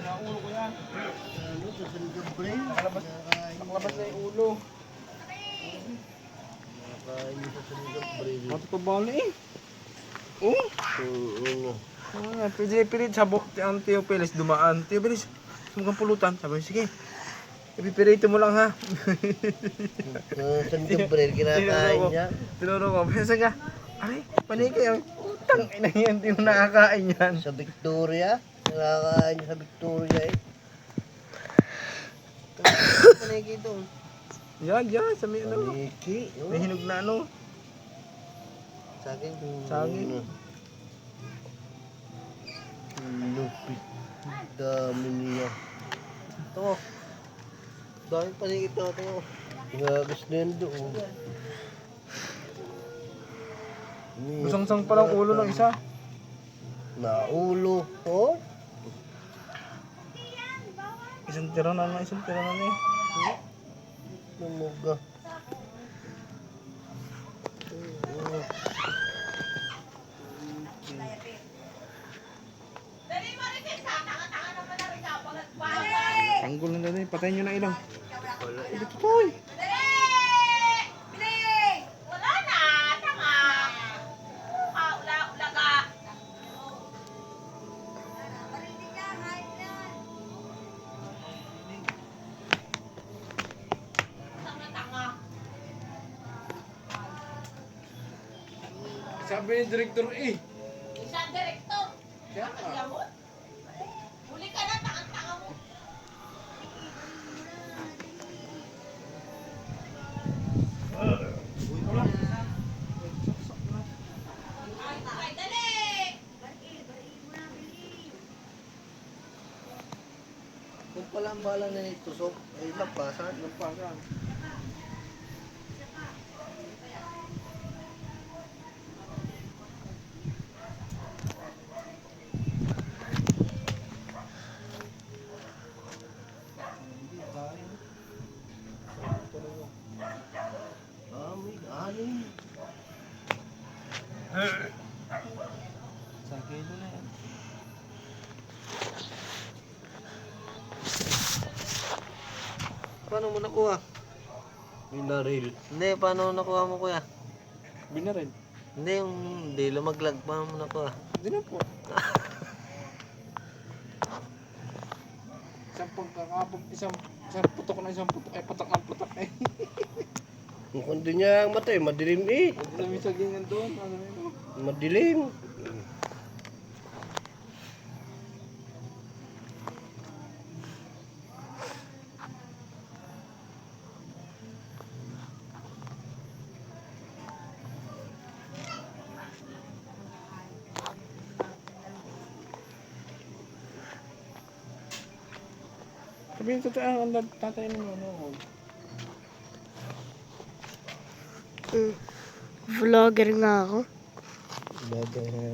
Naulo ko yan. Ano, sasalidong brain. Nakalabas na yung ulo. Nakain yung sasalidong brain. Matutubali eh. Oh? Oo. Pilit sabok ang Teopilis dumaan. Teopilis, sumugang pulutan. Sabi, sige. Ipipirito mo lang ha. Sasalidong brain, kinakain niya. Tinuro ko. Pesa ka. Ay, panikay. Utang ina yan. Hindi mo nakakain yan. Sa Victoria. Kinakain niya sa Victoria eh. Paniki ito. Yan. Sa may ano. Paniki. May hinog na ano. Saging. Saging. Lupit. Dami niya. Ito. Dami paniki ito. Ito. Ngagas na yan doon. Busang-sang pa lang ulo ng isa. Naulo. Oh. Isang tira na eh. Lumuga. Tanggol na dali. Patayin nyo na ilaw. Ito to. Sabi ni Direktor eh. Isa direktor. Kaya Kaya mo? Huli ka na, tangang-tanga mo. Ay, dali! Kung pala ang balang na itusok, ay lampasan. Lampasan. Anin. Isang kilo na yan. Paano mo nakuha? Binaril. Hindi, paano nakuha mo kuya? Binaril. Hindi, yung hindi lumaglag. Paano mo nakuha? Hindi na po. Isang pagkakapag, isang putok na isang putok. Patak ng putok eh. Kung kundi niya ang matay, madilim eh. Hindi namin sagingan doon. Ano yun? Madilim. Sabihin totoo ang tatay mo ano. Vlogger nga ako. Bagay na.